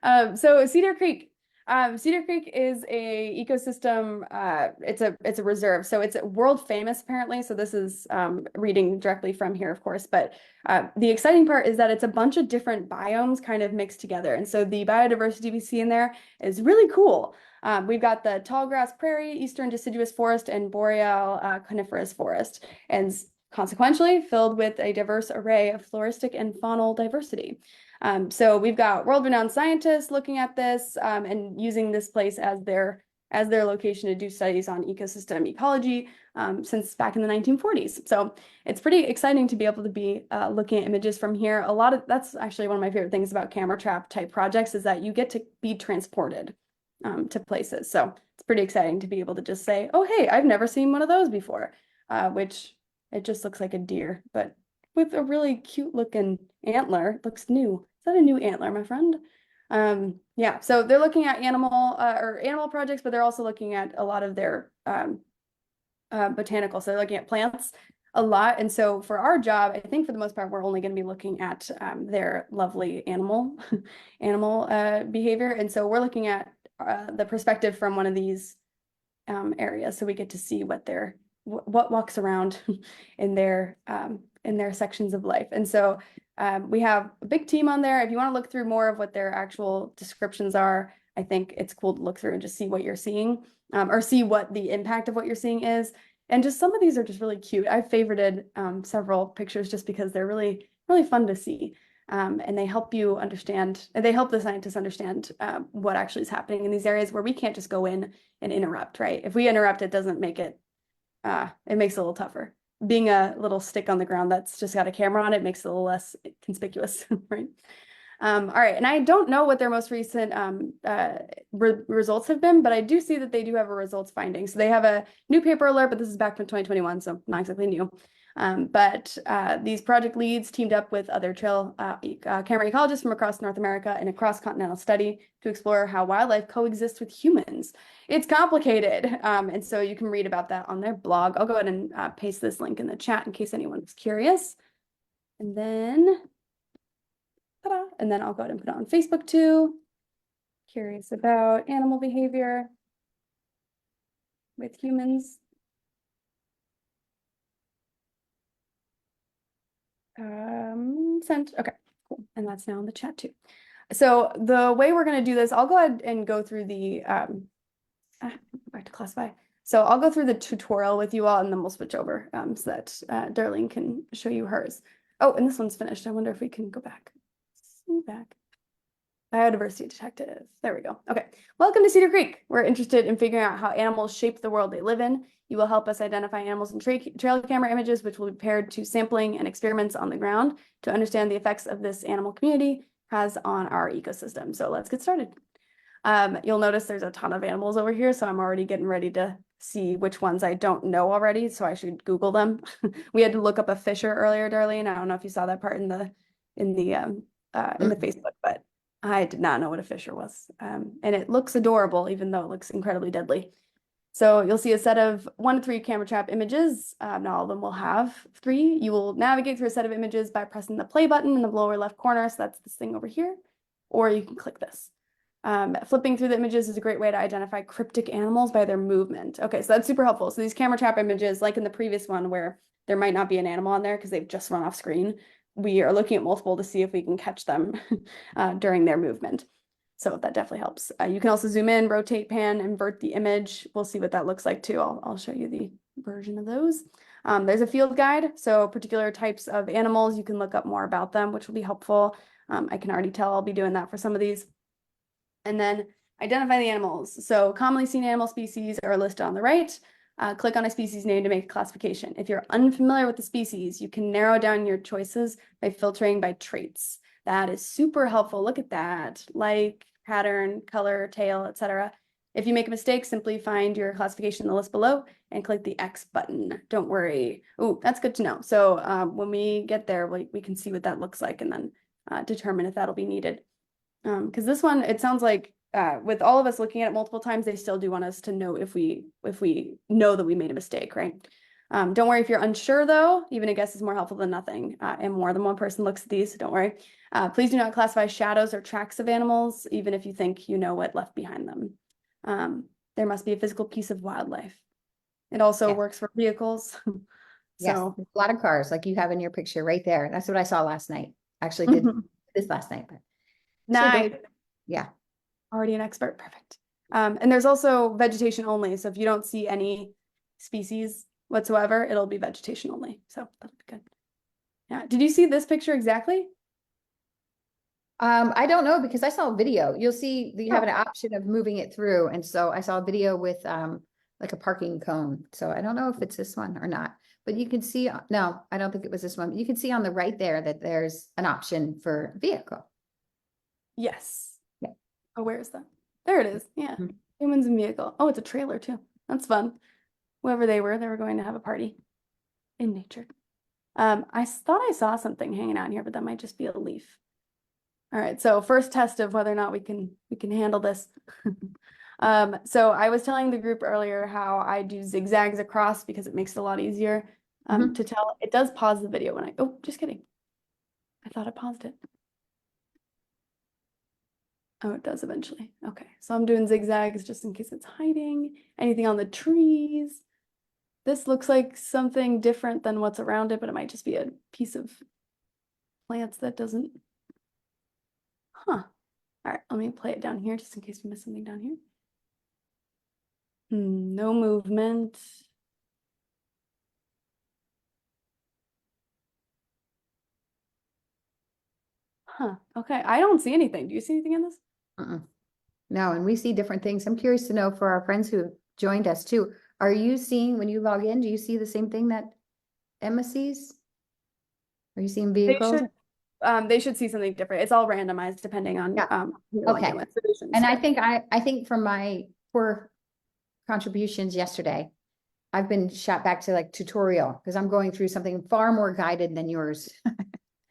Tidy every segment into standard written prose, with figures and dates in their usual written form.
So Cedar Creek is a ecosystem. It's a reserve, so it's world famous apparently. So this is reading directly from here, of course. But the exciting part is that it's a bunch of different biomes kind of mixed together, and so the biodiversity we see in there is really cool. We've got the tall grass prairie, eastern deciduous forest, and boreal coniferous forest, and consequentially filled with a diverse array of floristic and faunal diversity. So we've got world-renowned scientists looking at this and using this place as their location to do studies on ecosystem ecology since back in the 1940s. So it's pretty exciting to be able to be looking at images from here. That's actually one of my favorite things about camera trap type projects is that you get to be transported to places. So it's pretty exciting to be able to just say, oh, hey, I've never seen one of those before, which it just looks like a deer, but with a really cute looking antler. It looks new. Is that a new antler, my friend? Yeah, so they're looking at animal projects, but they're also looking at a lot of their botanical. So they're looking at plants a lot. And so for our job, I think for the most part, we're only going to be looking at their lovely animal behavior. And so we're looking at the perspective from one of these areas. So we get to see what walks around in their sections of life. And so we have a big team on there. If you want to look through more of what their actual descriptions are, I think it's cool to look through and just see what you're seeing or see what the impact of what you're seeing is. And just some of these are just really cute. I've favorited several pictures just because they're really, really fun to see. And they help you understand, and they help the scientists understand what actually is happening in these areas where we can't just go in and interrupt, right? If we interrupt, it doesn't make it makes it a little tougher. Being a little stick on the ground that's just got a camera on it makes it a little less conspicuous, right? All right, and I don't know what their most recent results have been, but I do see that they do have a results finding. So they have a new paper alert, but this is back from 2021, so not exactly new. But these project leads teamed up with other trail camera ecologists from across North America in a cross-continental study to explore how wildlife coexists with humans. It's complicated, and so you can read about that on their blog. I'll go ahead and paste this link in the chat in case anyone's curious. And then, ta-da, and then I'll go ahead and put it on Facebook too. Curious about animal behavior with humans. Sent. Okay, cool. And that's now in the chat too. So the way we're going to do this, I'll go ahead and go through the back to classify. So I'll go through the tutorial with you all, and then we'll switch over so that Darlene can show you hers. Oh, and this one's finished. I wonder if we can go back. See back. Biodiversity detective. There we go. Okay. Welcome to Cedar Creek. We're interested in figuring out how animals shape the world they live in. You will help us identify animals in trail camera images, which will be paired to sampling and experiments on the ground to understand the effects of this animal community has on our ecosystem. So let's get started. You'll notice there's a ton of animals over here, so I'm already getting ready to see which ones I don't know already, so I should Google them. We had to look up a fisher earlier, Darlene. I don't know if you saw that part in the Facebook, but I did not know what a fisher was. And it looks adorable, even though it looks incredibly deadly. So you'll see a set of 1 to 3 camera trap images. Not all of them will have 3. You will navigate through a set of images by pressing the play button in the lower left corner. So that's this thing over here, or you can click this. Flipping through the images is a great way to identify cryptic animals by their movement. Okay, so that's super helpful. So these camera trap images, like in the previous one where there might not be an animal on there because they've just run off screen, we are looking at multiple to see if we can catch them during their movement. So that definitely helps. You can also zoom in, rotate, pan, invert the image. We'll see what that looks like too. I'll show you the version of those. There's a field guide. So particular types of animals, you can look up more about them, which will be helpful. I can already tell I'll be doing that for some of these. And then identify the animals. So commonly seen animal species are listed on the right. Click on a species name to make a classification. If you're unfamiliar with the species, you can narrow down your choices by filtering by traits. That is super helpful. Look at that, like, pattern, color, tail, etc. If you make a mistake, simply find your classification in the list below and click the X button. Don't worry. Oh, that's good to know. So when we get there, we can see what that looks like and then determine if that'll be needed. Because this one, it sounds like with all of us looking at it multiple times, they still do want us to know if we know that we made a mistake, right? Don't worry if you're unsure though, even a guess is more helpful than nothing. And more than one person looks at these, so don't worry. Please do not classify shadows or tracks of animals, even if you think you know what left behind them. There must be a physical piece of wildlife. It also Yeah. works for vehicles. Yes, So a lot of cars like you have in your picture right there. That's what I saw last night. Actually did this last night, but so don't, nice. yeah. Already an expert. Perfect. And there's also vegetation only. So if you don't see any species whatsoever, it'll be vegetation only. So that'll be good. Yeah. Did you see this picture exactly? I don't know because I saw a video. You'll see that you have Oh, an option of moving it through. And so I saw a video with like a parking cone. So I don't know if it's this one or not, but you can see, no, I don't think it was this one. You can see on the right there that there's an option for vehicle. yes. Yeah. Oh, where is that? There it is. Yeah. Mhm. Humans and vehicle. Oh, it's a trailer too. That's fun. Whoever they were going to have a party in nature. Thought I saw something hanging out here, but that might just be a leaf. All right, so first test of whether or not we can handle this. So I was telling the group earlier how I do zigzags across because it makes it a lot easier Mhm. to tell. It does pause the video when oh, just kidding. I thought it paused it. Oh, it does eventually. Okay, so I'm doing zigzags just in case it's hiding. Anything on the trees. This looks like something different than what's around it, but it might just be a piece of plants that doesn't. Huh. All right, let me play it down here just in case we miss something down here. No movement. Huh. Okay. I don't see anything. Do you see anything in this? Mm-mm. No, and we see different things. I'm curious to know for our friends who have joined us too. Are you seeing when you log in, do you see the same thing that Emma sees? Are you seeing They vehicles? should they should see something different. It's all randomized depending on Yeah. who you're logged in Okay. with. So they shouldn't And see I it. think I think from my poor contributions yesterday, I've been shot back to like tutorial because I'm going through something far more guided than yours,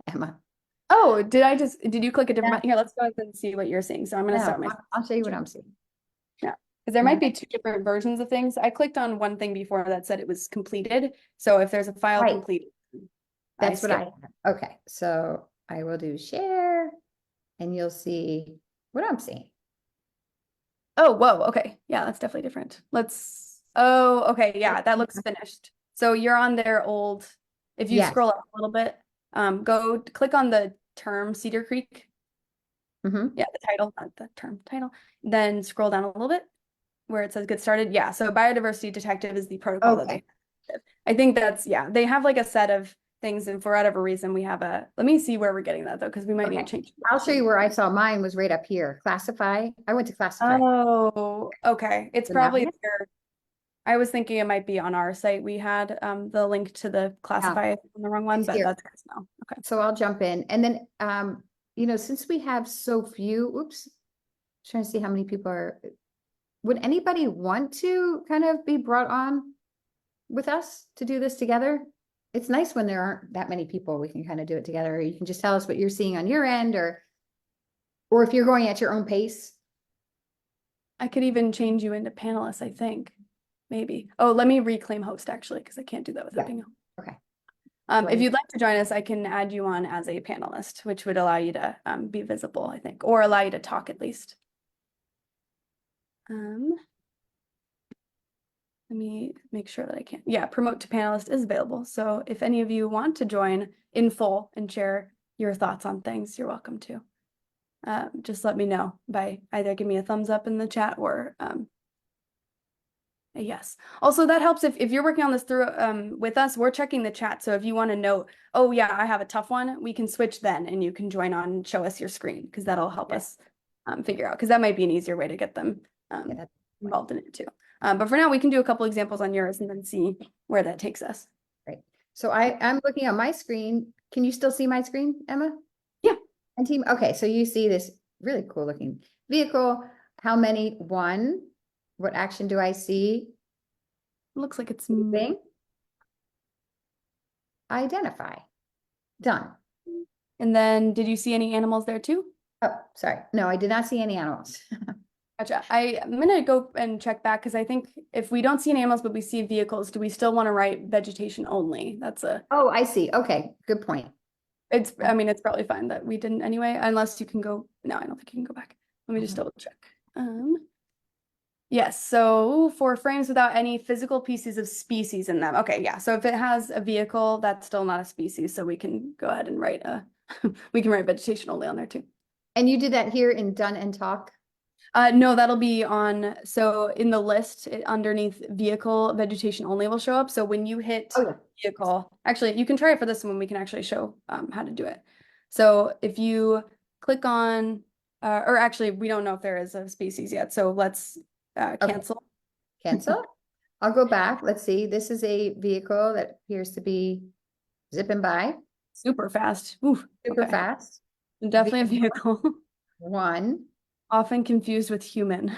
Emma. Oh, did you click a different Yeah. button? Here, let's go ahead and see what you're seeing. So I'm gonna No, start my I'll show you what I'm seeing. yeah. Because there And might then, be two different versions of things. I clicked on one thing before that said it was completed. So if there's a file right, complete, I that's what I skip. have. Okay, so I will do share and you'll see what I'm seeing. Oh, whoa. Okay. Yeah, that's definitely different. Oh, okay. Yeah, that looks finished. So you're on their old, if you Yes. scroll up a little bit, go click on the term Cedar Creek. Mm-hmm. Yeah, the title, not the term title. Then scroll down a little bit where it says get started. Yeah, so biodiversity detective is the protocol that Okay. they have. I think that's, yeah, they have like a set of things, and for whatever reason, we have let me see where we're getting that though, because we might need Okay. to change I'll show it. you where I saw mine was right up here. Classify. I went to classify. Oh, okay. It's The map probably again? there. I was thinking it might be on our site. We had the link to the Yeah, classify on the wrong one, it's but here. that's good to know. Okay. So I'll jump in. And then since we have so few, oops, trying to see how many people are, would anybody want to kind of be brought on with us to do this together? It's nice when there aren't that many people, we can kind of do it together. Or you can just tell us what you're seeing on your end or if you're going at your own pace. I could even change you into panelists, I think. Maybe. Oh, let me reclaim host actually, because I can't do that without Yeah. being a Okay. Do I if need you'd like to join us, I can add you on as a panelist, which would allow you to be visible, I think, or allow you to talk at least. Let me make sure that I can. Yeah, promote to panelist is available. So if any of you want to join in full and share your thoughts on things, you're welcome to. Just let me know by either give me a thumbs up in the chat or a yes. Also, that helps if you're working on this through with us, we're checking the chat. So if you want to note, oh yeah, I have a tough one, we can switch then and you can join on and show us your screen because that'll help us figure out because that might be an easier way to get them Yeah, that's involved in it too. But for now, we can do a couple examples on yours and then see where that takes us. great. So I'm looking at my screen. Can you still see my screen, Emma? Yeah, And team, okay, so you see this really cool looking vehicle. How many? One. What action do I see? looks like it's Moving. Identify. Done. And then did you see any animals there too? Oh, sorry. No, I did not see any animals. Gotcha. I'm gonna go and check back because I think if we don't see any animals but we see vehicles, do we still want to write vegetation only? That's a Oh, I see. Okay, good point. it's I mean it's probably fine that we didn't anyway, unless you can go. No, I don't think you can go back. Let me just double check. Yes, so for frames without any physical pieces of species in them. Okay, yeah. So if it has a vehicle, that's still not a species, so we can go ahead and write a we can write vegetation only on there too. And you did that here in done and talk? No, that'll be on, so in the list underneath vehicle, vegetation only will show up. So when you hit Oh, yeah. vehicle, actually, you can try it for this one. We can actually show how to do it. So if you click on, or actually, we don't know if there is a species yet. So let's Okay, cancel. cancel. I'll go back. Let's see. This is a vehicle that appears to be zipping by Super fast. Ooh, super okay. fast. Definitely a vehicle. One Often confused with human.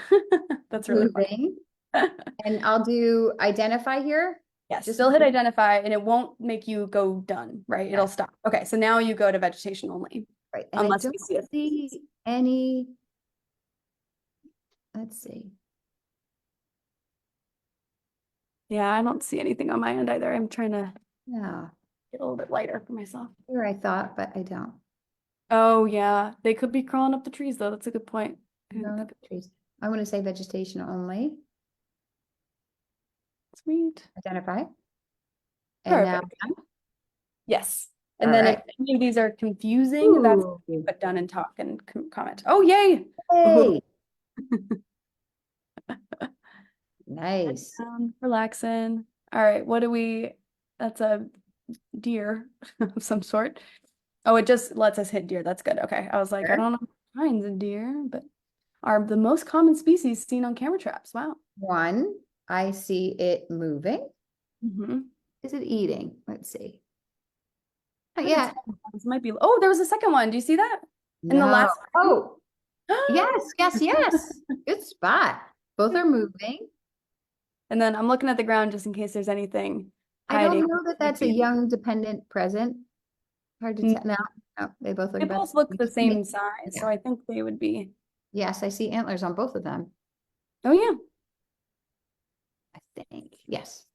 That's really moving. funny. And I'll do identify here. Yes, Just still hit identify and it won't make you go done, right? It'll stop. Okay, so now you go to vegetation only, right. And I unless don't we see it. see any. Let's see. Yeah, I don't see anything on my end either. I'm trying to Yeah, get a little bit lighter for myself. here I thought, but I don't. Oh yeah, they could be crawling up the trees though. That's a good point. No trees. I want to say vegetation only. Sweet. Identify. And now, Perfect. Yes. And all then if right. any of these are confusing, that's Ooh, put done and talk and comment. Oh, yay. Ooh. hey, nice. Relaxing. All right, what do we, that's a deer of some sort. Oh, it just lets us hit deer. That's good. Okay. I was like, I Sure. don't know kinds of deer, but are the most common species seen on camera traps. Wow. One, I see it moving. Mm-hmm. Is it eating? Let's see. Not Its yet. headphones might be. Oh, there was a second one. Do you see that? In the No. last frame? Oh, yes, yes, yes. Good spot. Both are moving. And then I'm looking at the ground just in case there's anything I hiding. don't know that Might that's a be- young dependent present. Hard to Mm, tell. No, no, they both look They about both look the the same. same size, so Yeah. I think they would be. Yes, I see antlers on both of them. Oh yeah. I think. Yes.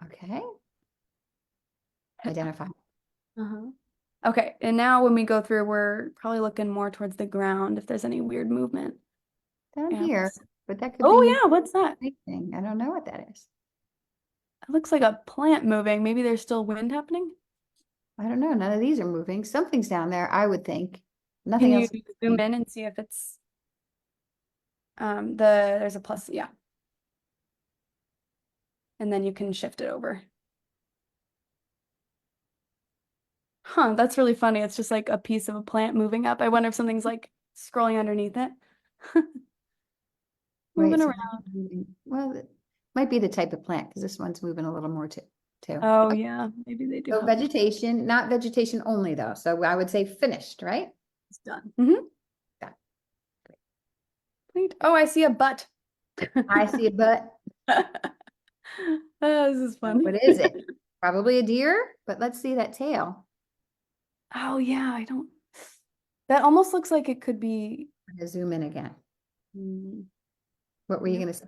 Okay. Identify. Uh-huh. Okay, and now when we go through, we're probably looking more towards the ground if there's any weird movement. Down Yeah. here, but that could Oh be yeah, what's that? anything. I don't know what that is. It looks like a plant moving. Maybe there's still wind happening. I don't know. None of these are moving. Something's down there, I would think. Can Nothing you else. zoom in and see if it's there's a plus, yeah. And then you can shift it over. Huh, that's really funny. It's just like a piece of a plant moving up. I wonder if something's like scrolling underneath it. Right. Moving So around. well, it might be the type of plant because this one's moving a little more too. Oh Okay. yeah, maybe they do So have vegetation, not vegetation only though. So I would say finished, right? it's done. Mm-hmm. Yeah. Wait. Oh, I see a butt. I see a butt. Oh, this is funny. What is it? Probably a deer, but let's see that tail. Oh yeah, I don't. That almost looks like it could be. I'm gonna zoom in again. Mm, What were you yeah. gonna say?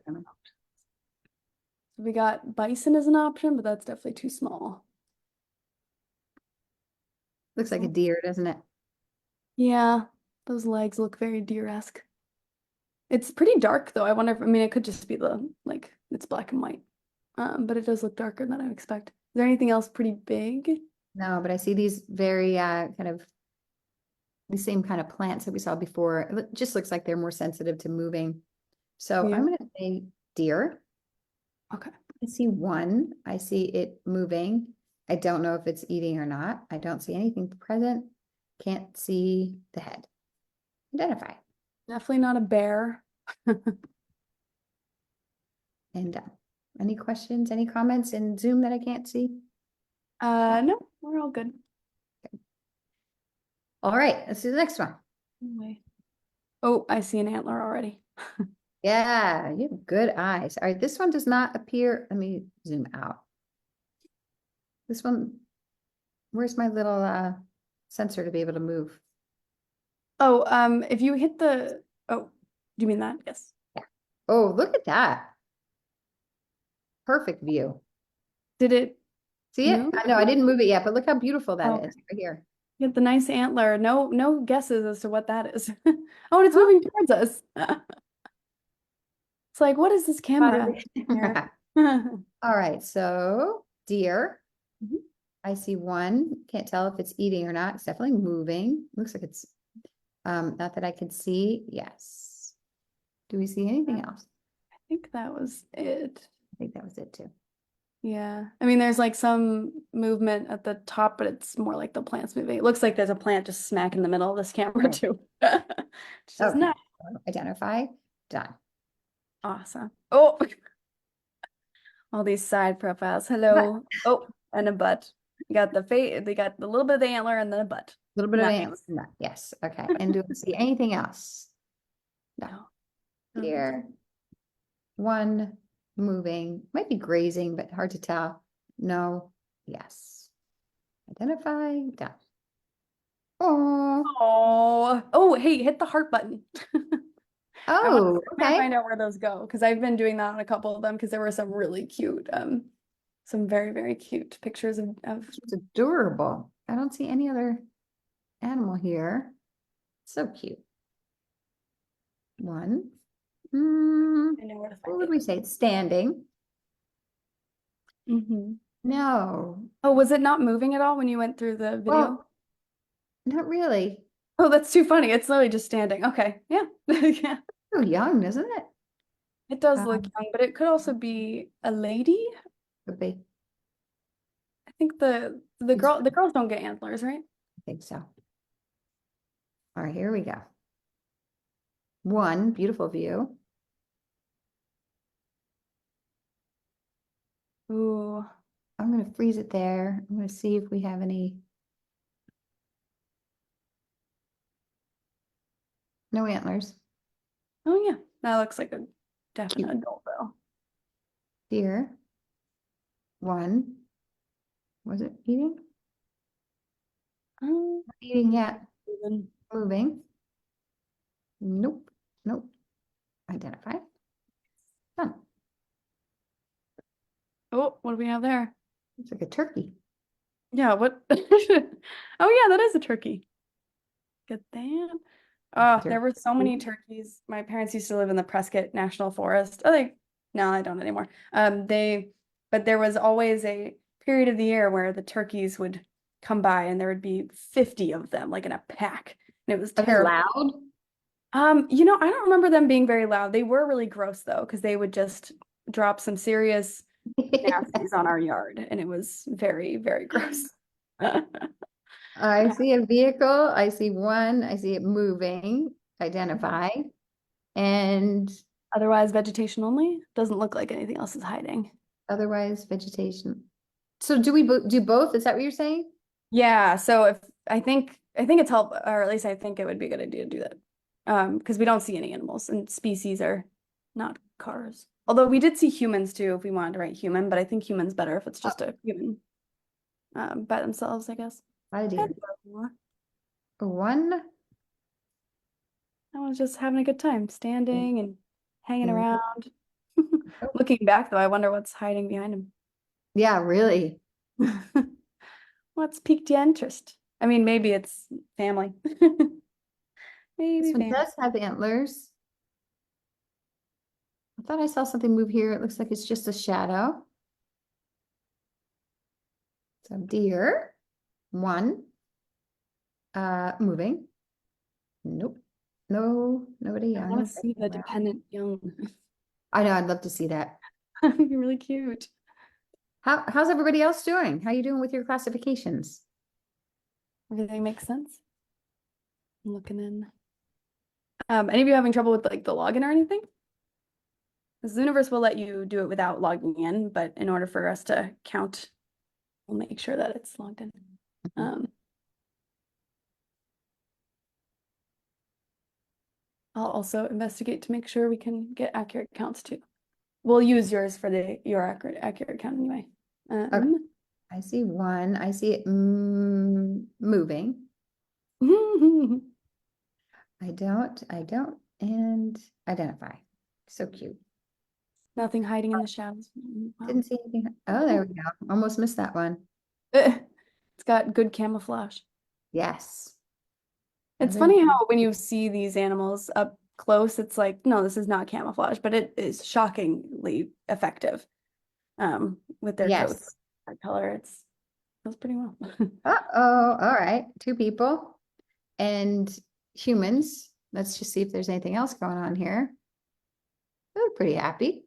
We got bison as an option, but that's definitely too small. Looks like a deer, doesn't it? Yeah, those legs look very deer-esque. It's pretty dark though. I wonder if, I mean, it could just be the, like, it's black and white. But it does look darker than I expect. Is there anything else pretty big? No, but I see these very kind of the same kind of plants that we saw before. It just looks like they're more sensitive to moving. So Yeah. I'm gonna say deer. Okay. I see one. I see it moving. I don't know if it's eating or not. I don't see anything present. Can't see the head. Identify. Definitely not a bear. And any questions, any comments in Zoom that I can't see? No, we're all good. All right, let's do the next one. Anyway. Oh, I see an antler already. Yeah, you have good eyes. All right, this one does not appear. Let me zoom out. This one, where's my little sensor to be able to move? Oh, if you hit the, oh, Do you mean that? Yes. Yeah. Oh, look at that. Perfect view. Did it See it? move? I know I didn't move it yet, but look how beautiful that Oh, is right here. get the nice antler. No guesses as to what that is. Oh, and it's Huh? moving towards us. It's like, what is this camera here? Mhm. All right, so deer. I see one. Can't tell if it's eating or not. It's definitely moving. Looks like it's not that I can see. Yes. Do we see anything else? I think that was it. I think that was it too. Yeah. I mean, there's like some movement at the top, but it's more like the plant's moving. It looks like there's a plant just smack in the middle of this camera Okay. too. Which is Okay. not Identify. Done. awesome. Oh, all these side profiles. But Hello. Oh, and a butt. You got the face, they got a little bit of the antler and then a butt. a little bit of antler. Nice. No, yes. Okay. And do we see anything else? No. No, I don't think so. Here. One moving. Might be grazing, but hard to tell. No. Yes. Identify. Done. Oh. Oh, hey, hit the heart button. Oh, I want to okay. find out where those go because I've been doing that on a couple of them because there were some really cute, some very, very cute pictures of It's adorable. I don't see any other animal here. So cute. One. I know where to What find would it. we say? It's standing. Hmm. No. Oh, was it not moving at all when you went through the video? Well, not really. Oh, that's too funny. It's literally just standing. Okay. Yeah. Yeah. So young, isn't it? It does look Um, young, but it could also be a lady. could be. I think the girls don't get antlers, right? I think so. All right, here we go. One beautiful view. Ooh. I'm going to freeze it there. I'm going to see if we have any. No antlers. Oh yeah. That looks like a Cute. definite adult though. Deer. One. Was it eating? Um, Not eating yet. even- Moving. Nope. Nope. Identify. Done. Oh, what do we have there? It's like a turkey. Yeah, what? Oh yeah, that is a turkey. Good damn. Oh, there were so many Turkey. turkeys. My parents used to live in the Prescott National Forest. No, I don't anymore. But there was always a period of the year where the turkeys would come by and there would be 50 of them, like in a pack. And it was Are they terrible. loud? I don't remember them being very loud. They were really gross though, because they would just drop some serious nasties on our yard, and it was very, very gross. I see a vehicle. I see one. I see it moving. Identify. And Otherwise, vegetation only. Doesn't look like anything else is hiding. otherwise vegetation. So do we do both? Is that what you're saying? Yeah, so if I think it's help, or at least I think it would be a good idea to do that. Because we don't see any animals and species are not cars. Although we did see humans too, if we wanted to write human, but I think human's better if it's just a human by themselves, I guess. Idea. Hello. One. I was just having a good time, standing and hanging Mm, around. oh, Looking back though, I wonder what's hiding behind him. yeah, really. What's piqued your interest? I mean, maybe it's family. This Maybe one family. does have antlers. I thought I saw something move here. It looks like it's just a shadow. So deer. One. Moving. Nope. No, nobody I young. want to see the dependent young. I know, I'd love to see that. That'd be really cute. How's everybody else doing? How you doing with your classifications? Everything makes sense. I'm looking in. Any of you having trouble with like the login or anything? Because Zooniverse will let you do it without logging in, but in order for us to count, we'll make sure that it's logged in. I'll also investigate to make sure we can get accurate counts too. We'll use yours for your accurate count anyway. Okay. I see one. I see it moving. I don't and identify. So cute. Nothing hiding in the shadows. Wow. Didn't see anything. Oh, there we go. Almost missed that one. It's got good camouflage. Yes. It's funny how when you see these animals up close, it's like, no, this is not camouflage, but it is shockingly effective with their Yes. coats. That color, it's feels pretty well. Uh-oh. All right. Two people and humans. Let's just see if there's anything else going on here. They look pretty happy.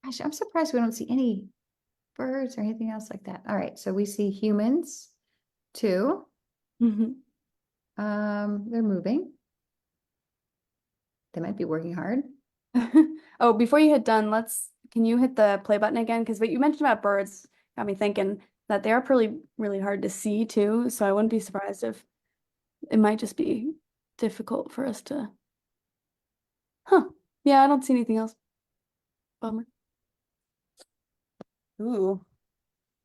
Gosh, I'm surprised we don't see any birds or anything else like that. All right. So we see humans too. Mhm. They're moving. They might be working hard. Oh, before you hit done, can you hit the play button again? Because what you mentioned about birds got me thinking that they are really hard to see too. So I wouldn't be surprised if it might just be difficult for us to. Huh. Yeah, I don't see anything else. Bummer. Ooh,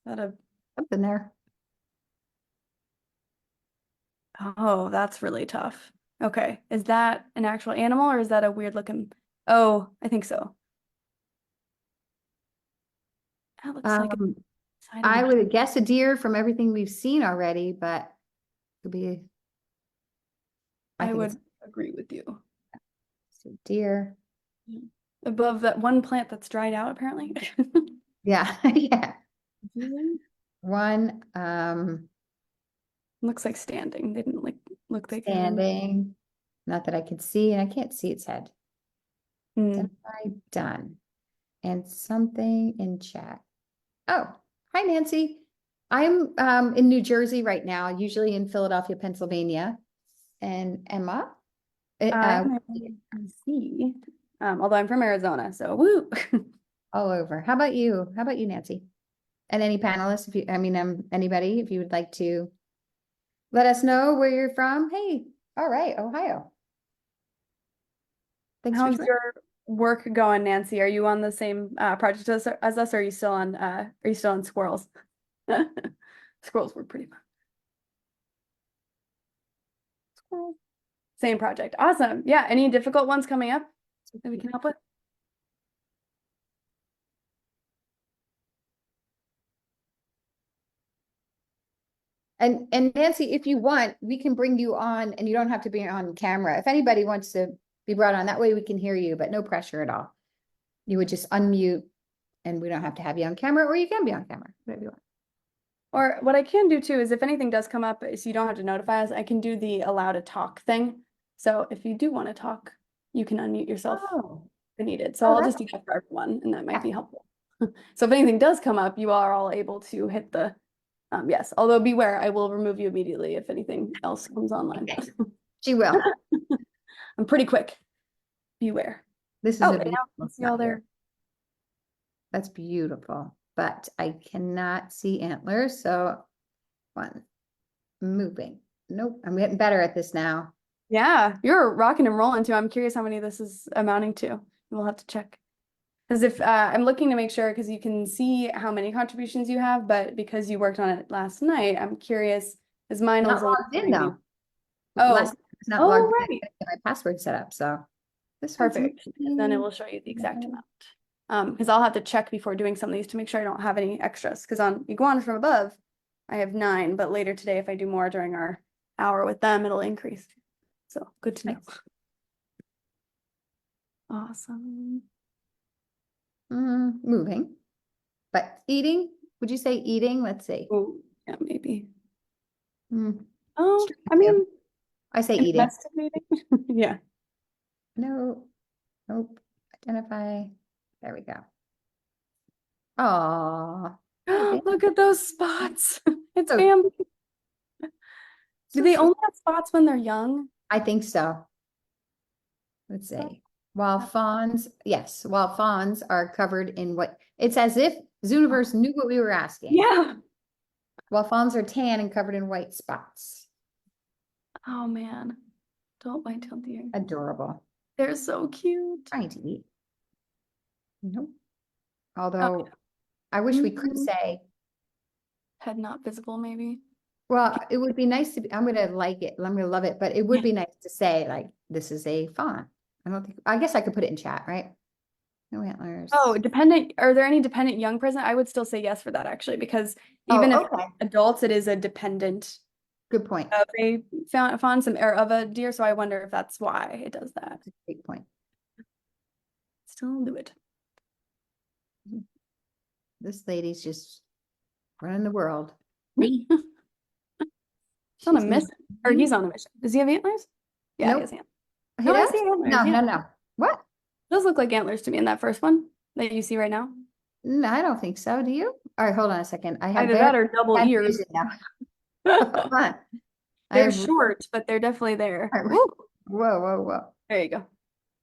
that a Something there. oh, that's really tough. Okay. Is that an actual animal or is that a weird looking? Oh, I think so. That looks like a Um, side of a I deer. would guess a deer from everything we've seen already, but it could be, I I think it's would agree with you. a deer. Yeah. Above that one plant that's dried out, apparently. Yeah, yeah. Confusing. One, Looks like standing. They didn't like look like they were in. standing, not that I can see, and I can't see its head. Hmm. Identify done. And something in chat. Oh, hi Nancy. I'm in New Jersey right now, usually in Philadelphia, Pennsylvania. And Emma, I'm in DC. Although I'm from Arizona, so woo. all over. How about you? How about you, Nancy? And any panelists, if you, I mean, anybody, if you would like to let us know where you're from. Hey, all right, Ohio. Thanks for How's joining. your work going, Nancy? Are you on the same project as us, or are you still on squirrels? Squirrels were pretty fun. Squirrels. Same project. Awesome. Yeah. Any difficult ones coming up that we can help with? And Nancy, if you want, we can bring you on and you don't have to be on camera. If anybody wants to be brought on, that way we can hear you, but no pressure at all. You would just unmute and we don't have to have you on camera, or you can be on camera, whatever you want. Or what I can do too is if anything does come up, so you don't have to notify us, I can do the allow to talk thing. So if you do want to talk, you can unmute yourself Oh, if needed. So oh, I'll that's just do that for everyone, and that might yeah. be helpful. So if anything does come up, you are all able to hit the yes. Although beware, I will remove you immediately if anything else comes online. She will. I'm pretty quick. Beware. This is Oh, a and now beautiful you see all spot there. here. That's beautiful, but I cannot see antlers. So one moving. Nope. I'm getting better at this now. Yeah, you're rocking and rolling too. I'm curious how many this is amounting to. We'll have to check. Because if I'm looking to make sure, because you can see how many contributions you have, but because you worked on it last night, I'm curious, is mine Not was only logged in showing me. though. Last Oh, time I was not oh, logged in. I right. had to get my password set up. So this one's Perfect. Then it will show you the exact moving. amount. Because I'll have to check before doing some of these to make sure I don't have any extras. Because on iguanas from above, I have 9, but later today, if I do more during our hour with them, it'll increase. So good to know. Nice. Awesome. Moving, but eating. Would you say eating? Let's see. Oh, yeah, maybe. Mm, Oh, strange I too. mean, I say eating. investigating. Yeah. No, nope. Identify. There we go. Oh, Look at those spots. It's so, Bambi. Do so they sweet. only have spots when they're young? I think so. Let's see. While fawns, yes, while fawns are covered in what it's as if Zooniverse knew what we were asking. Yeah. While fawns are tan and covered in white spots. Oh man. Don't bite till deer. Adorable. They're so cute. Trying to eat. Nope. Oh, Although I wish we could mhm. say, Head not visible, maybe. well, it would be nice to be, I'm gonna like it, I'm gonna love it, but it would Yeah. be nice to say like, this is a fawn. I don't think, I guess I could put it in chat, right? No antlers. Oh, dependent, are there any dependent young present? I would still say yes for that actually, because even if Oh, okay. adults, it is a dependent Good point. of a fawn some or of a deer. So I wonder if that's why it does that. Great point. Still do it. This lady's just running the world. She's on a She's mission, or he's on a mission. Does he have antlers? Yeah, he Nope. has antlers. He No, I does? see antlers. No, Yeah, no, no. What? those look like antlers to me in that first one that you see right now. No, I don't think so. Do you? All right, hold on a second. I have Either very that or double bad ears. vision now. Hold on. I They're have short, but they're definitely there. whoa, whoa, whoa. There you go.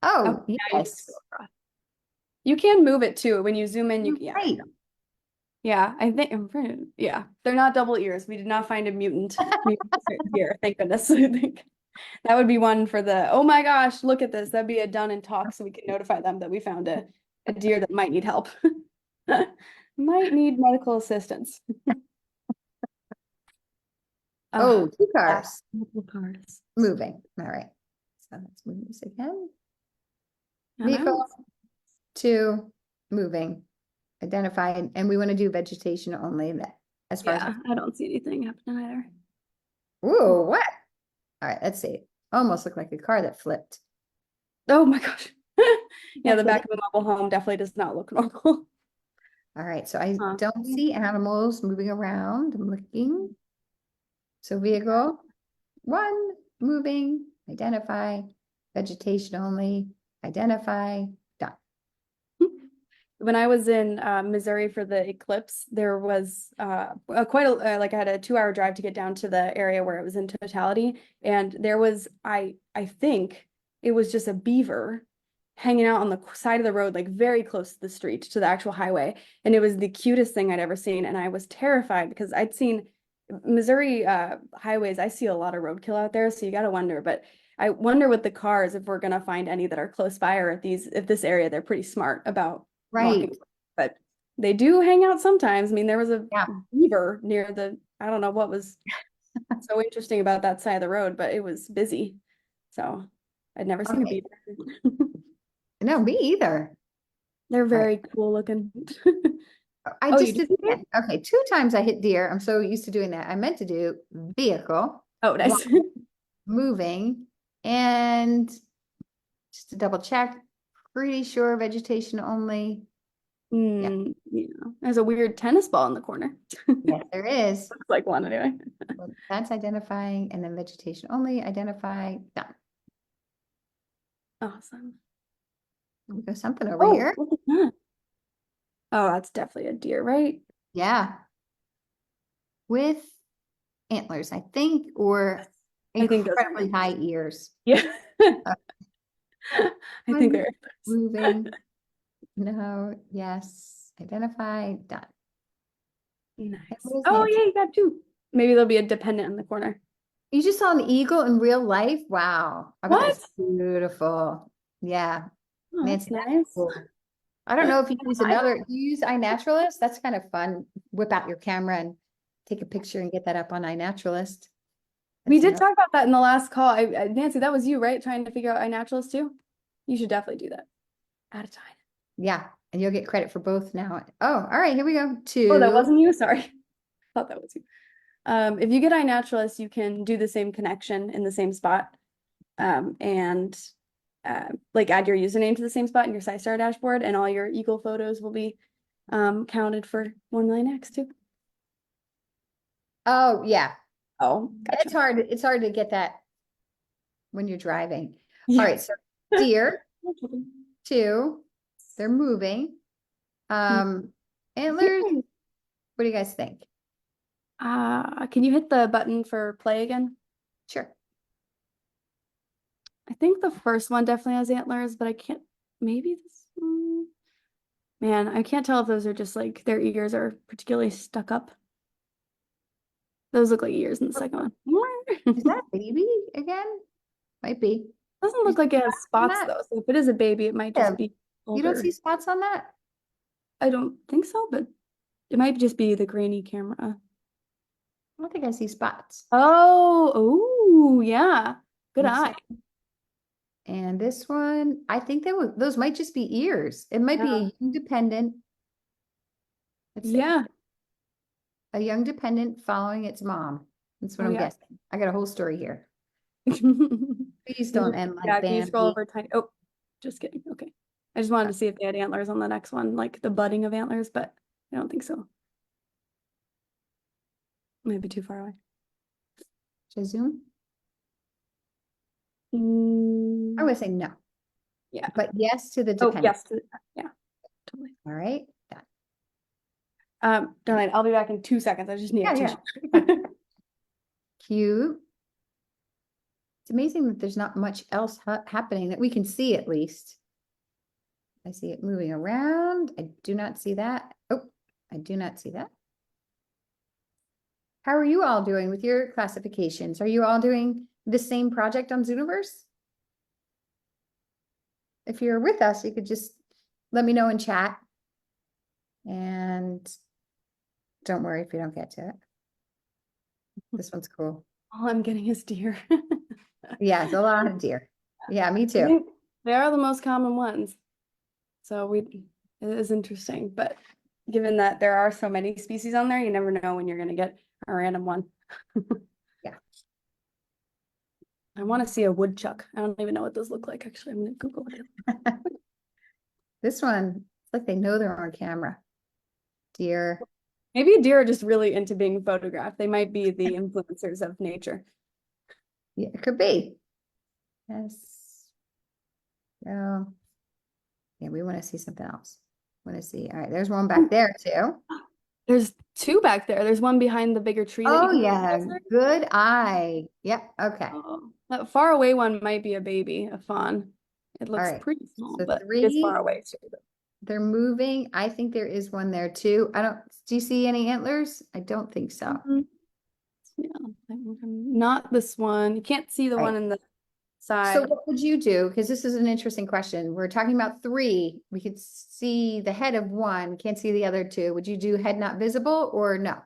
Oh, Okay, now yes. go across. You can move it too. When you zoom in, you can, yeah. Right. Yeah, I think, yeah, they're not double ears. We did not find a mutant here. Thank goodness. I think that would be one for the, oh my gosh, look at this. That'd be a done and talk so we can notify them that we found a deer that might need help. Might need medical assistance. Oh, two Yeah, cars multiple cars. moving. All right. So let's move this again. I know. Vehicle, two, moving, identified, and we want to do vegetation only that as far as. Yeah, I don't see anything happening either. Whoa, what? All right, let's see. Almost looked like a car that flipped. Oh my gosh. Yeah, the That's back of a mobile home definitely does not look normal. All right, so I Huh. don't see animals moving around. I'm looking. So vehicle, one, moving, identify, vegetation only, identify, done. When I was in Missouri for the eclipse, there was quite a like I had a 2 hour drive to get down to the area where it was in totality, and there was I think it was just a beaver hanging out on the side of the road, like very close to the street to the actual highway, and it was the cutest thing I'd ever seen, and I was terrified because I'd seen Missouri highways. I see a lot of roadkill out there, so you got to wonder, but. I wonder with the cars if we're gonna find any that are close by, or if this area they're pretty smart about Right. walking, but they do hang out sometimes. I mean, there was a Yeah. beaver near the, I don't know what was so interesting about that side of the road, but it was busy. So I'd never seen a Okay. beaver. No, me either. They're All right. very cool looking. I Oh, you just did did see it? it. Okay, two times I hit deer. I'm so used to doing that. I meant to do vehicle, Oh, nice. moving, and just to double check, pretty sure vegetation only. Yeah, there's a weird tennis ball in the corner. Yes, there is. Looks like one anyway. So that's identifying, and then vegetation only, identify, done. Awesome. We got something over Oh, here. look at that. Oh, that's definitely a deer, right? Yeah. With antlers, I think, or I think those are incredibly high ears. Yeah. Uh, I think they're moving. No, yes, identify, done. nice. What is Oh, Nancy? yeah, you got two. Maybe there'll be a dependent in the corner. You just saw an eagle in real life? Wow. I bet What? that's beautiful. Yeah. Oh, that's Nancy, that's nice. cool. I don't know if you use I- another, do you use iNaturalist? That's kind of fun. Whip out your camera and take a picture and get that up on iNaturalist. We That's did another- talk about that in the last call. Nancy, that was you, right? Trying to figure out iNaturalist too? You should definitely do that. Out of time. Yeah, and you'll get credit for both now. Oh, all right, here we go. Oh, that Two. wasn't you? Sorry. Thought that was you. If you get iNaturalist, you can do the same connection in the same spot. And like add your username to the same spot in your SciStarter dashboard, and all your eagle photos will be counted for 1,000,000x too. Oh, yeah. Oh, gotcha. It's hard to get that when you're driving. Yeah. All right, so deer, two, they're moving. Antlers, what do you guys think? Can you hit the button for play again? Sure. I think the first one definitely has antlers, but I can't, maybe this one. Man, I can't tell if those are just like their ears are particularly stuck up. Those look like ears in the second one. Is that a baby again? Might be. Doesn't look like it has spots that? though. So if it is a baby, it might Yeah. just be You don't older. see spots on that? I don't think so, but it might just be the grainy camera. I don't think I see spots. Oh, yeah. Good Let's eye. see. And this one, I think those might just be ears. It might be Yeah. a young dependent. Let's see. Yeah. A young dependent following its mom. That's what Oh I'm yeah. guessing. I got a whole story here. Please don't end Yeah, like can you scroll Bambi. over tiny? Oh, just kidding. Okay. I just wanted to see if they had antlers on the next one, like the budding of antlers, but I don't think so. Maybe too far away. Should I zoom? I'm Mm, gonna say no, yeah. but yes to the Oh, dependent. yes. Yeah, totally. All right, done. Darling, I'll be back in 2 seconds. I just need a Yeah, yeah. tissue. Cute. It's amazing that there's not much else happening that we can see at least. I see it moving around. I do not see that. Oh, I do not see that. How are you all doing with your classifications? Are you all doing the same project on Zooniverse? If you're with us, you could just let me know in chat. And don't worry if you don't get to it. This one's cool. All I'm getting is deer. Yeah, it's a lot of deer. Yeah, me I too. think they are the most common ones. So it is interesting, but given that there are so many species on there, you never know when you're going to get a random one. Yeah. I want to see a woodchuck. I don't even know what those look like. Actually, I'm going to Google it. This one, it's like they know they're on camera. Deer. Maybe deer are just really into being photographed. They might be the influencers of nature. Yeah, it could be. Yes. Oh. Yeah, we want to see something else. Want to see. All right, there's one back there too. There's two back there. There's one behind the bigger tree that you Oh can see yeah, closer. good eye. Yep, okay. Oh, that far away one might be a baby, a fawn. It All looks right. pretty small, So but it is far 3, away too. they're moving. I think there is one there too. Do you see any antlers? I don't think so. Mhm. Yeah, not this one. You can't see the Right. one in the So side. what would you do? Because this is an interesting question. We're talking about 3. We could see the head of one, can't see the other 2. Would you do head not visible or no?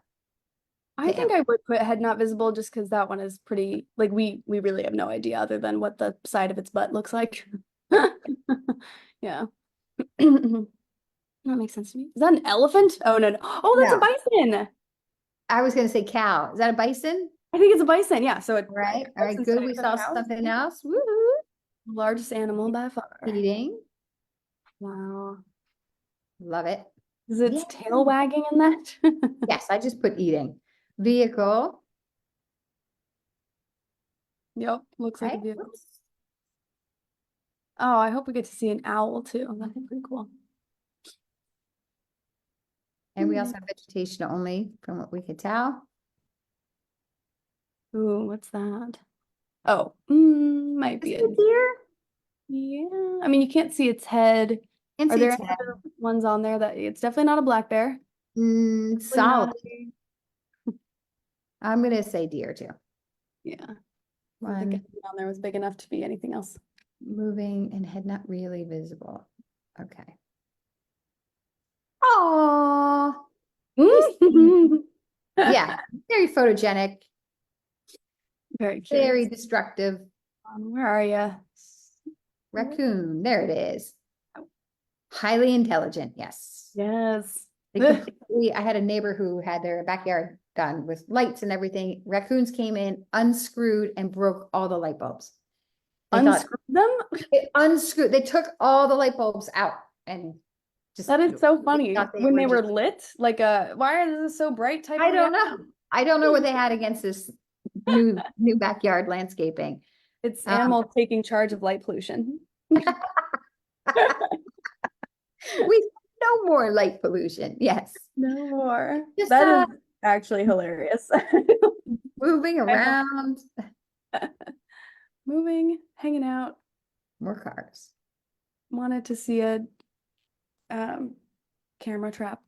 I think I would put head not visible just because that one is pretty, like we really have no idea other than what the side of its butt looks like. Yeah. That makes sense to me. Is that an elephant? Oh no, no. Oh, that's a No. bison. I was going to say cow. Is that a bison? I think it's a bison. Yeah. So it Right. All right. bison's Good. gonna We cook saw cows. something else. Woohoo. Largest animal by far. Eating. Wow. Love it. Is Yeah. its tail wagging in that? Yes, I just put eating. Vehicle. Yep. Looks like a Right. vehicle. Whoops. Oh, I hope we get to see an owl too. That'd be pretty cool. And we also have vegetation only from what we could tell. Ooh, what's that? Oh, might Is be it a a deer? yeah. I mean, you can't see its head. Can't Are see there its any head. other ones on there that it's definitely not a black bear? Definitely Solid. not a, I'm gonna say deer too. yeah. I don't think One anything on there was big enough to be anything else. moving and head not really visible. Okay. Oh, yeah, very photogenic, Very very curious. destructive. Where are you? Raccoon. There it is. Highly intelligent. Yes. Yes. They completely, I had a neighbor who had their backyard done with lights and everything. Raccoons came in, unscrewed, and broke all the light bulbs. They thought Unscrew them? it unscrewed. They took all the light bulbs out and just That is so they funny. thought they When were they were just. lit, like why are this so bright type I of don't reaction? know. I don't know what they had against this new backyard landscaping. It's Um, animals taking charge of light pollution. we no more light pollution. Yes. No more. Just That is actually hilarious. moving around. Moving, hanging out. More cars. Wanted to see a camera trap.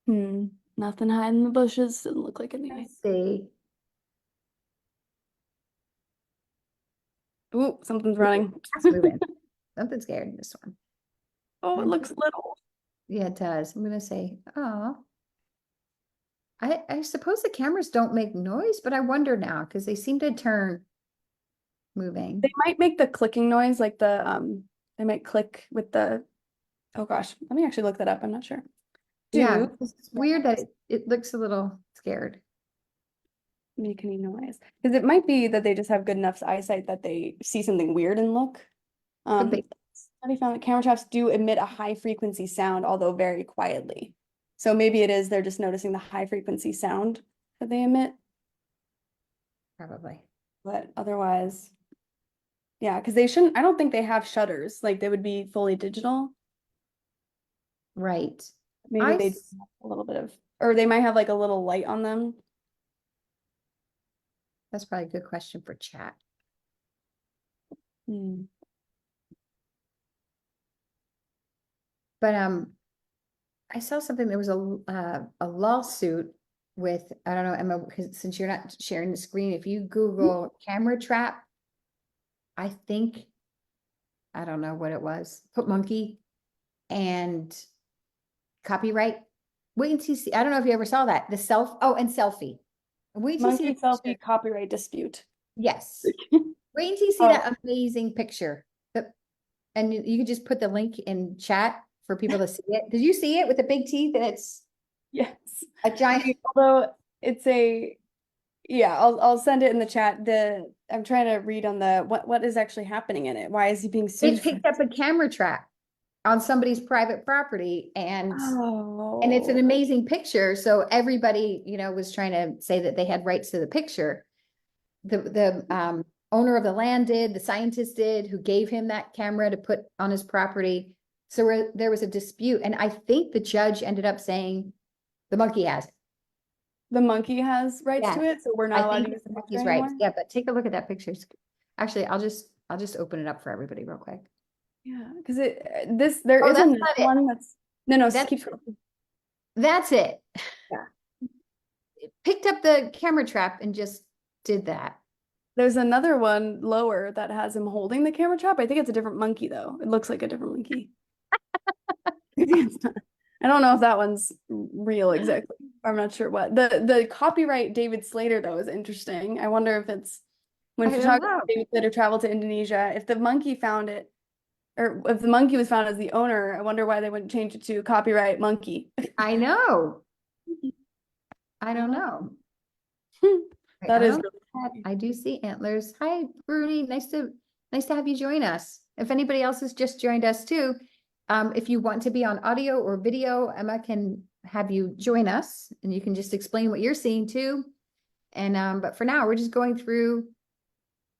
Nothing hiding in the bushes. Doesn't look like anything. Let's see. Ooh, something's running. It's moving. Something scared in this one. Oh, it looks little. Yeah, it does. I'm gonna say, oh. I suppose the cameras don't make noise, but I wonder now because they seem to turn moving. They might make the clicking noise like they might click with the, oh gosh, let me actually look that up. I'm not sure. Yeah, Do it's weird that it looks a little scared. make any noise. Because it might be that they just have good enough eyesight that they see something weird and look. Could be. Study found that camera traps do emit a high frequency sound, although very quietly. So maybe it is they're just noticing the high frequency sound that they emit, Probably. but otherwise, yeah, because they shouldn't, I don't think they have shutters, like they would be fully digital. Right. Maybe I, they do s- have a little bit of, or they might have like a little light on them. that's probably a good question for chat. Hmm. But I saw something, there was a lawsuit with, I don't know, Emma, because since you're not sharing the screen, if you Google camera trap, I think, I don't know what it was, put monkey and copyright. Wait until you see, I don't know if you ever saw that, and selfie. Wait until you see Monkey the picture. selfie copyright dispute. Yes. Wait until you see Oh, that amazing picture. And you could just put the link in chat for people to see it. Did you see it with the big teeth? And it's yes. a giant. Although it's a, yeah, I'll send it in the chat. I'm trying to read on the what is actually happening in it. Why is he being sued It for? picked up a camera trap on somebody's private property, and it's an Oh, amazing picture. So everybody, was trying to say that they had rights to the picture. The owner of the land did, the scientist did, who gave him that camera to put on his property. So there was a dispute, and I think the judge ended up saying the monkey has it. the monkey has rights Yeah, to it, so we're I not allowed think to use it's the the picture monkey's right. anymore. Yeah, but take a look at that picture. Actually, I'll just open it up for everybody real quick. Yeah, because there Oh, is that's another not it. one that's no, That's keep scrolling. that's it. Yeah. It picked up the camera trap and just did that. There's another one lower that has him holding the camera trap. I think it's a different monkey though. It looks like a different monkey. It's not- I don't know if that one's real exactly. I'm not sure what. The copyright David Slater though is interesting. I wonder if it's when I don't photographer know. David Slater traveled to Indonesia, if the monkey found it, or if the monkey was found as the owner, I wonder why they wouldn't change it to copyright monkey. I know. I don't Uh, know. That I is don't really funny. I do see antlers. Hi, Bruni. Nice to have you join us. If anybody else has just joined us too, if you want to be on audio or video, Emma can have you join us and you can just explain what you're seeing too. And but for now, we're just going through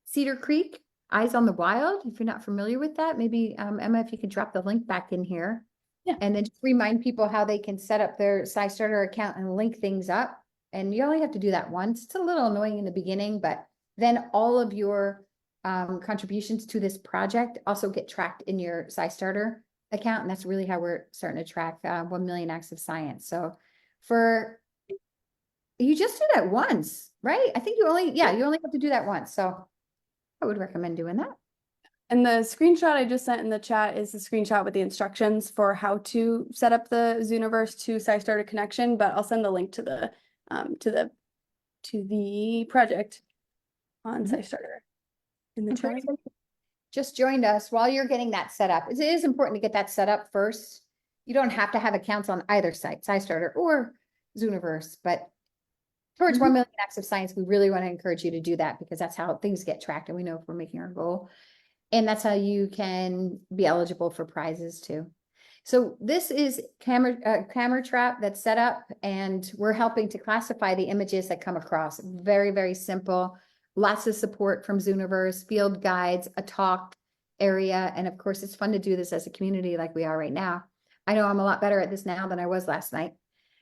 Cedar Creek, Eyes on the Wild. If you're not familiar with that, maybe Emma, if you could drop the link back in here. Yeah. And then just remind people how they can set up their SciStarter account and link things up. And you only have to do that once. It's a little annoying in the beginning, but then all of your contributions to this project also get tracked in your SciStarter account. And that's really how we're starting to track 1 million acts of science. So you just do that once, right? I think you only have to do that once. So I would recommend doing that. And the screenshot I just sent in the chat is the screenshot with the instructions for how to set up the Zooniverse to SciStarter connection, but I'll send the link to the project on Mhm. SciStarter in the And for chat. anybody who just joined us while you're getting that set up. It is important to get that set up first. You don't have to have accounts on either site, SciStarter or Zooniverse, but towards 1 million acts of science, we really want to encourage you to do that because that's how things get tracked and we know if we're making our goal. And that's how you can be eligible for prizes too. So this is camera trap that's set up and we're helping to classify the images that come across. Very, very simple. Lots of support from Zooniverse, field guides, a talk area. And of course, it's fun to do this as a community like we are right now. I know I'm a lot better at this now than I was last night.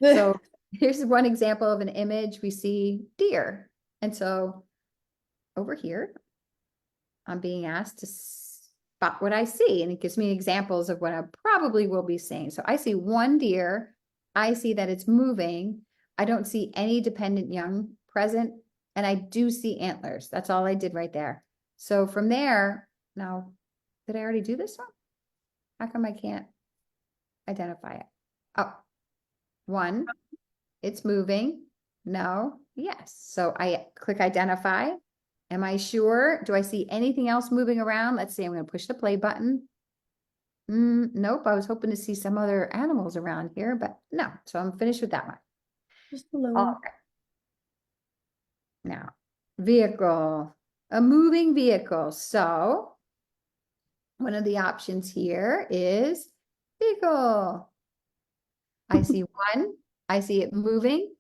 So here's one example of an image. We see deer. And so over here, I'm being asked to spot what I see, and it gives me examples of what I probably will be seeing. So I see one deer. I see that it's moving. I don't see any dependent young present, and I do see antlers. That's all I did right there. So from there, now, did I already do this one? How come I can't identify it? Oh, one, it's moving. No, yes. So I click identify. Am I sure? Do I see anything else moving around? Let's see, I'm going to push the play button. Nope, I was hoping to see some other animals around here, but no. So I'm finished with that one. Just below. All right. Now, vehicle, a moving vehicle. So one of the options here is vehicle. I see one, I see it moving,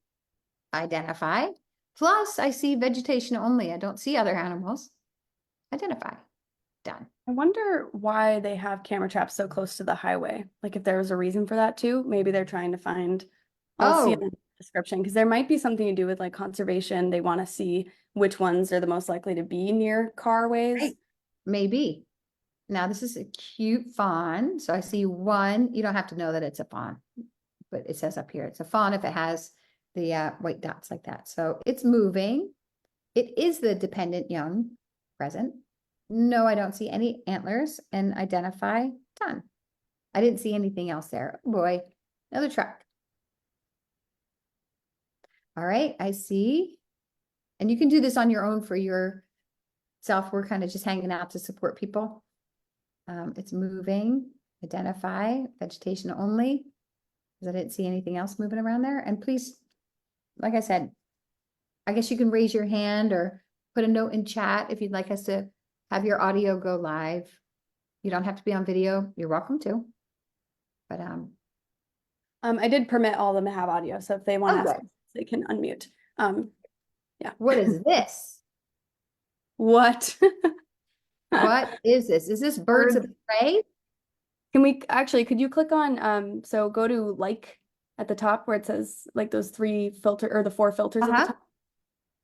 identify. Plus, I see vegetation only. I don't see other animals. Identify. Done. I wonder why they have camera traps so close to the highway. Like if there was a reason for that too, maybe they're trying to find, I'll see it Oh, in the description because there might be something to do with like conservation. They want to see which ones are the most likely to be near carways. right. Maybe. Now, this is a cute fawn. So I see one. You don't have to know that it's a fawn, but it says up here it's a fawn if it has the white dots like that. So it's moving. It is the dependent young present. No, I don't see any antlers and identify. Done. I didn't see anything else there. Oh boy, another truck. All right, I see. And you can do this on your own for yourself. We're kind of just hanging out to support people. It's moving, identify, vegetation only, because I didn't see anything else moving around there. And please, like I said, I guess you can raise your hand or put a note in chat if you'd like us to have your audio go live. You don't have to be on video. You're welcome to. But I did permit all of them to have audio, so if they want to ask, okay. they can unmute. Yeah. What is this? What? What is this? Is this birds of Birds. prey? Can we actually, could you click on, so go to like at the top where it says like those three filter or the four filters at the Uh-huh. top?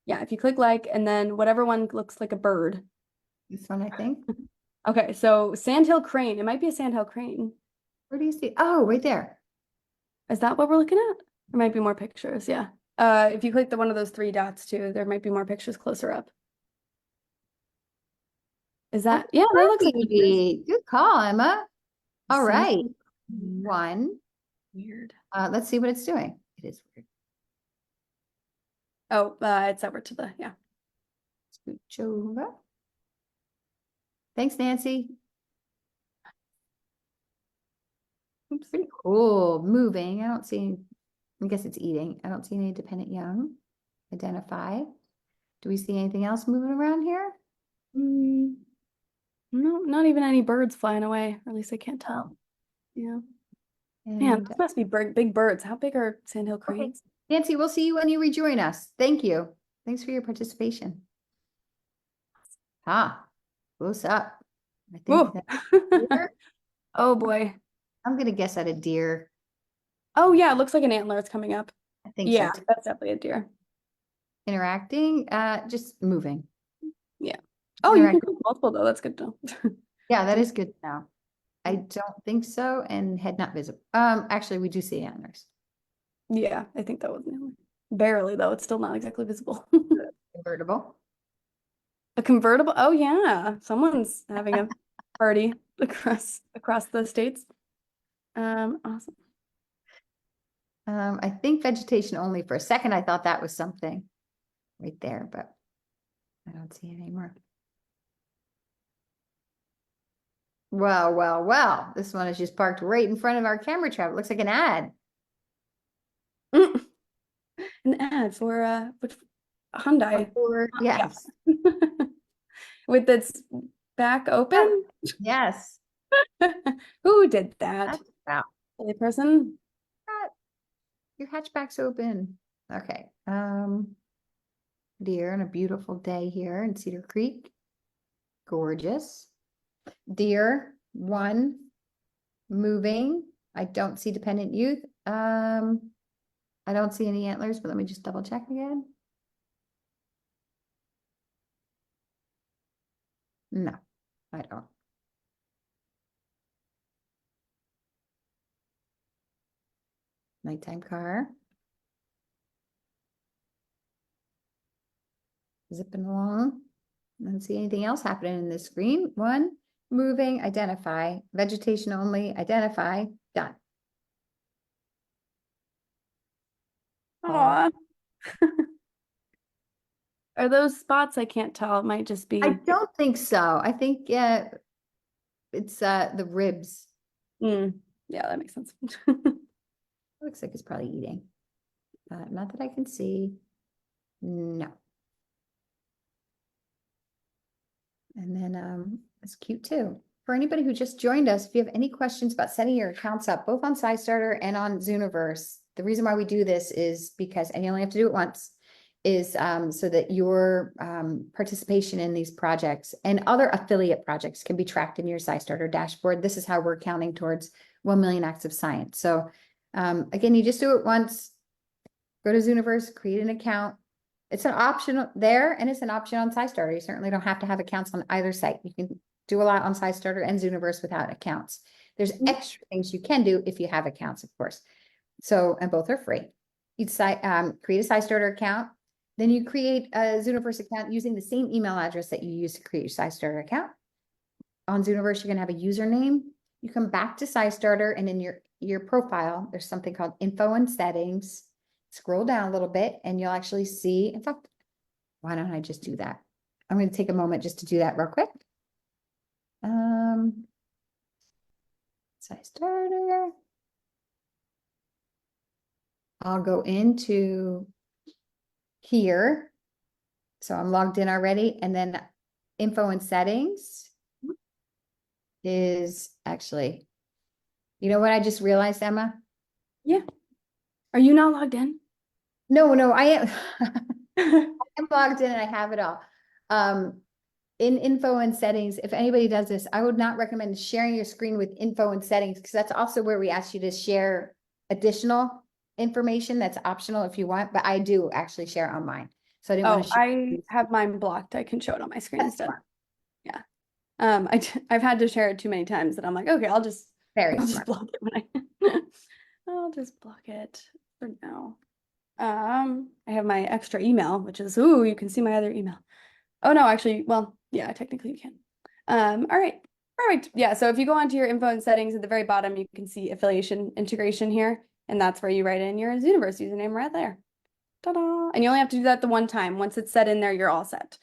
Yeah, if you click like and then whatever one looks like a bird. This one, I think. Okay, so sandhill crane. It might be a sandhill crane. Where do you see? Oh, right there. Is that what we're looking at? There might be more pictures, yeah. If you click the one of those three dots too, there might be more pictures closer up. Is Oh, that, yeah, that looks like Barbie. Good call, Emma. All right. sandhill crane. One. Weird. Let's see what it's doing. It is weird. Oh, it's over to the, yeah. Scooch over. Thanks, Nancy. Oops. Pretty cool. Moving. I don't see, I guess it's eating. I don't see any dependent young. Identify. Do we see anything else moving around here? Mm, no, not even any birds flying away, or at least I can't tell. Yeah. Man, And those must be big birds. How big are sandhill okay, cranes? Nancy, we'll see you when you rejoin us. Thank you. Thanks for your participation. Ah, close up. I think Whoa. that deer. Oh boy. I'm gonna guess at a deer. Oh yeah, it looks like an antler is coming up. I think so Yeah, too. that's definitely a deer. Interacting, just moving. Yeah. Oh, you can Interact. click multiple though. That's good to know. Yeah, that is good to know. I don't think so, and head not visible. Actually, we do see antlers. Yeah, I think that was an antler. Barely though. It's still not exactly visible. Convertible. A convertible. Oh yeah, someone's having a party across the states. Awesome. I think vegetation only. For a second, I thought that was something right there, but I don't see it anymore. Well, well, well. This one is just parked right in front of our camera trap. It looks like an ad. An ad for which Hyundai. Or Yeah. yes. With its back open? Yes. Who did that? Wow. A person? Your hatchback's open. Okay. Deer on a beautiful day here in Cedar Creek. Gorgeous. Deer, one, moving. I don't see dependent youth. I don't see any antlers, but let me just double check again. No, I don't. Nighttime car. Zipping along. I don't see anything else happening in this screen. One, moving, identify, vegetation only, identify, done. Aw. Are those spots? I can't tell. It might just I be. don't think so. I think it's the ribs. Mm, yeah, that makes sense. Looks like it's probably eating. Not that I can see. No. And then it's cute too. For anybody who just joined us, if you have any questions about setting your accounts up, both on SciStarter and on Zooniverse, the reason why we do this is because, and you only have to do it once, is so that your participation in these projects and other affiliate projects can be tracked in your SciStarter dashboard. This is how we're counting towards 1 million acts of science. So again, you just do it once, go to Zooniverse, create an account. It's an option there and it's an option on SciStarter. You certainly don't have to have accounts on either site. You can do a lot on SciStarter and Zooniverse without accounts. There's extra things you can do if you have accounts, of course. So, and both are free. You'd create a SciStarter account. Then you create a Zooniverse account using the same email address that you use to create your SciStarter account. On Zooniverse, you're going to have a username. You come back to SciStarter and in your profile, there's something called info and settings. Scroll down a little bit and you'll actually see, in fact, why don't I just do that? I'm going to take a moment just to do that real quick. SciStarter. I'll go into here. So I'm logged in already. And then info and settings is actually, you know what I just realized, Emma? Yeah. Are you not logged in? No, I am. I'm logged in and I have it all. In info and settings, if anybody does this, I would not recommend sharing your screen with info and settings because that's also where we ask you to share additional information that's optional if you want, but I do actually share on mine. So I didn't want to share. I have mine blocked. I can show it on my screen That's instead. smart. Yeah. I've had to share it too many times that I'm like, okay, Very I'll just smart. block it when I I'll just block it for now. I have my extra email, which is, ooh, you can see my other email. Oh no, actually, well, yeah, technically you can. All right. Perfect. Yeah, so if you go onto your info and settings at the very bottom, you can see affiliation integration here, and that's where you write in your Zooniverse username right there. Ta-da! And you only have to do that the one time. Once it's set in there, you're all set.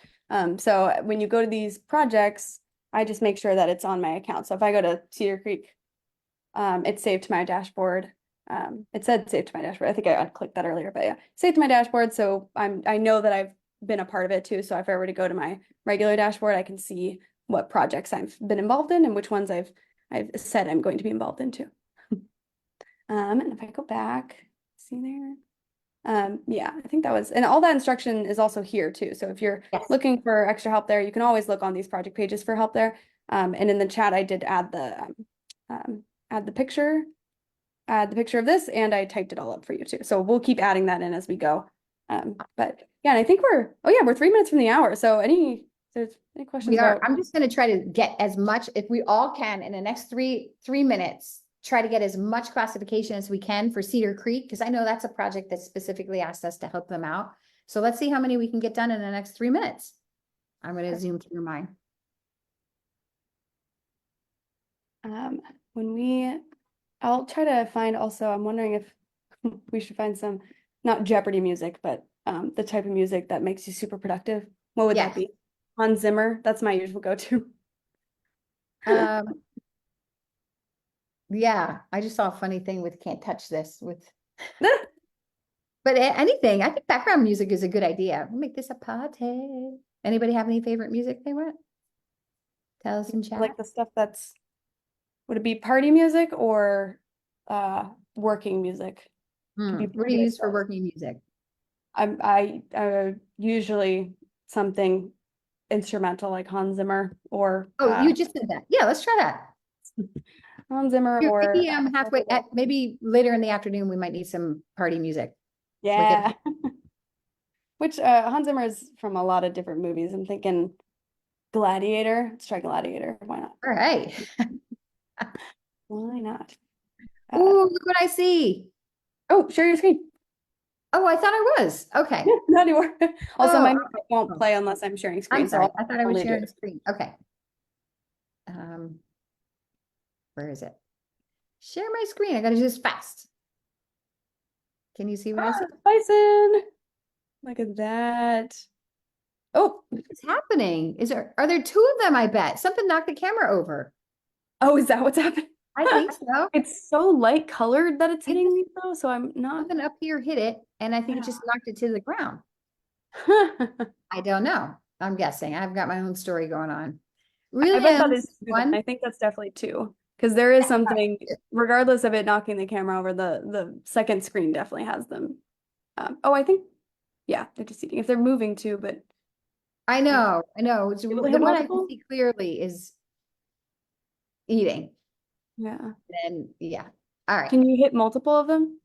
So when you go to these projects, I just make sure that it's on my account. So if I go to Cedar Creek, it's saved to my dashboard. It said saved to my dashboard. I think I clicked that earlier, but yeah, saved to my dashboard. So I know that I've been a part of it too. So if I were to go to my regular dashboard, I can see what projects I've been involved in and which ones I've said I'm going to be involved in too. And if I go back, see there. Yeah, I think that was, and all that instruction is also here too. So if you're Yes. looking for extra help there, you can always look on these project pages for help there. And in the chat, I did add the picture of this, and I typed it all up for you too. So we'll keep adding that in as we go. But yeah, and I think we're 3 minutes from the hour. So there's any questions We are. about? I'm just going to try to get as much, if we all can, in the next three minutes, try to get as much classification as we can for Cedar Creek, because I know that's a project that specifically asked us to help them out. So let's see how many we can get done in the next 3 minutes. I'm going to zoom through mine. I'll try to find also, I'm wondering if we should find some, not Jeopardy music, but the type of music that makes you super productive. What would that Yes. be? Hans Zimmer, that's my usual go-to. Yeah, I just saw a funny thing with can't touch this with, but anything. I think background music is a good idea. We'll make this a party. Anybody have any favorite music they want? Tell us in chat. Like the stuff would it be party music or working music? Could be What do you use for working music? I usually something instrumental like Hans Zimmer or Oh, you just did that. Yeah, let's try that. Hans Zimmer Here, or maybe halfway maybe later in the afternoon we might need some party music. yeah. Which Hans Zimmer is from a lot of different movies. I'm thinking Gladiator. Let's try Gladiator. Why not? All right. Why not? Ooh, look what I see. Oh, share your screen. Oh, I thought I was. Okay. Not anymore. Also, my Oh, music won't play unless I'm sharing screen. I'm sorry. So I thought I was only do sharing it. screen. Okay. Where is it? Share my screen. I gotta do this fast. Can you see what I see? Bison. Look at that. Oh, What's happening? Are there two of them? I bet something knocked the camera over. oh, is that what's happening? I think so. It's so light colored that it's It hitting just me though, so I'm not. something up here hit it, and I think it just knocked it to the ground. I I don't know. I'm guessing. I've got my own story going on. Really, bet I that only is see two then. one. I think that's definitely two. Because there is something, regardless of it knocking the camera over, the second screen definitely has them. Oh, I think, yeah, they're just eating. If they're moving too, but I are know. I know. you able to The hit one I can multiple? see clearly is eating. Yeah. And yeah. All right. Can you hit multiple of them?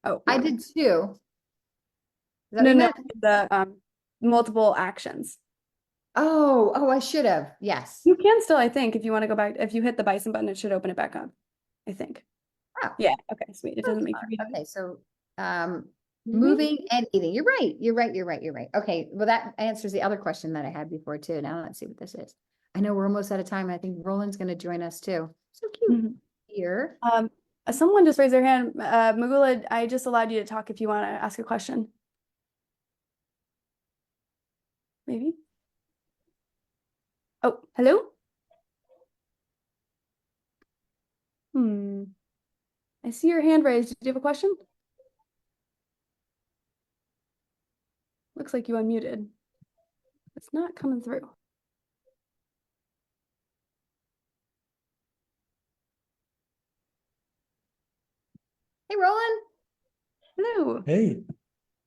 Oh, I never did mind. two. Is that what No, you no, meant? the multiple actions. Oh, I should have. Yes. You can still, I think, if you want to go back, if you hit the bison button, it should open it back up. I think. Oh, Yeah. Okay. Sweet. It so doesn't make you smart. read it. Okay, so um Maybe. moving and eating. You're right. You're right. You're right. You're right. Okay. Well, that answers the other question that I had before too. Now let's see what this is. I know we're almost out of time. I think Roland's going to join us too. So cute Mhm. here. Someone just raised their hand. Magula, I just allowed you to talk if you want to ask a question. Maybe. Oh, hello? Hmm. I see your hand raised. Do you have a question? Looks like you unmuted. It's not coming through. Hey, Roland. Hello. Hey,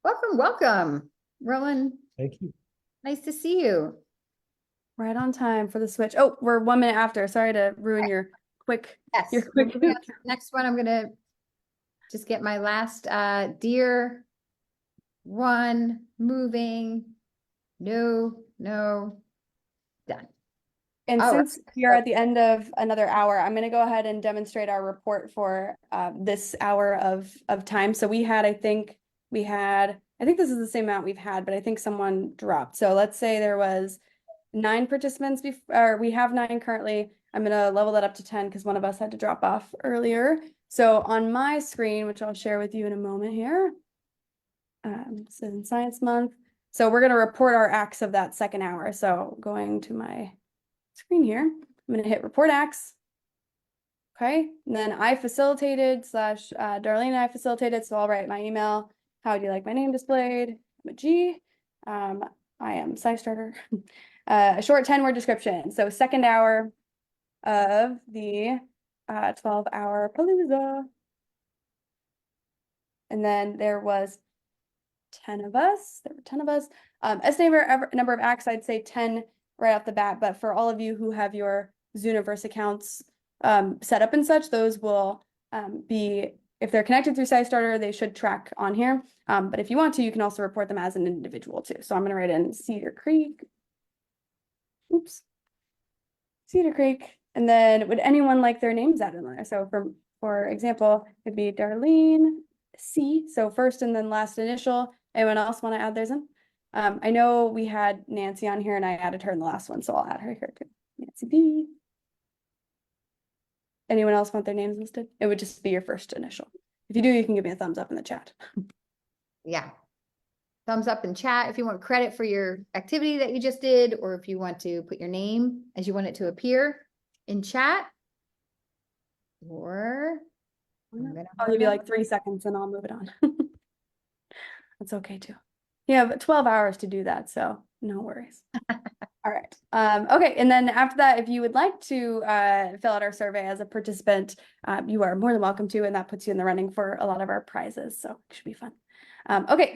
Welcome, welcome. Roland, thank you. nice to see you. Right on time for the switch. Oh, we're 1 minute after. Sorry to ruin Yes, your we're quick. moving on to the next one. I'm gonna just get my last deer one moving. No, no, done. And All right. since we are at the end of another hour, I'm going to go ahead and demonstrate our report for this hour of time. So we had, I think this is the same amount we've had, but I think someone dropped. So let's say there was 9 participants or we have 9 currently. I'm going to level that up to 10 because one of us had to drop off earlier. So on my screen, which I'll share with you in a moment here, this is in Science Month. So we're going to report our acts of that second hour. So going to my screen here, I'm going to hit report acts. Okay, and then I facilitated slash Darlene and I facilitated. So I'll write my email. How would you like my name displayed? I'm a G. I am SciStarter. A short 10-word description. So second hour of the 12-hour Palooza. And then there was 10 of us. There were 10 of us. Estimated number of acts, I'd say 10 right off the bat. But for all of you who have your Zooniverse accounts set up and such, those will be, if they're connected through SciStarter, they should track on here. But if you want to, you can also report them as an individual too. So I'm going to write in Cedar Creek. Oops. Cedar Creek. And then would anyone like their names added in there? So for example, it'd be Darlene C. So first and then last initial. Anyone else want to add theirs in? I know we had Nancy on here and I added her in the last one, so I'll add her here too. Nancy B. Anyone else want their names listed? It would just be your first initial. If you do, you can give me a thumbs up in the chat. Yeah. Thumbs up in chat if you want credit for your activity that you just did, or if you want to put your name as you want it to appear in chat. Or I'll give you like 3 seconds and I'll move it on. That's okay too. Yeah, but 12 hours to do that, so no worries. All right. Okay, and then after that, if you would like to fill out our survey as a participant, you are more than welcome to, and that puts you in the running for a lot of our prizes, so it should be fun. Okay,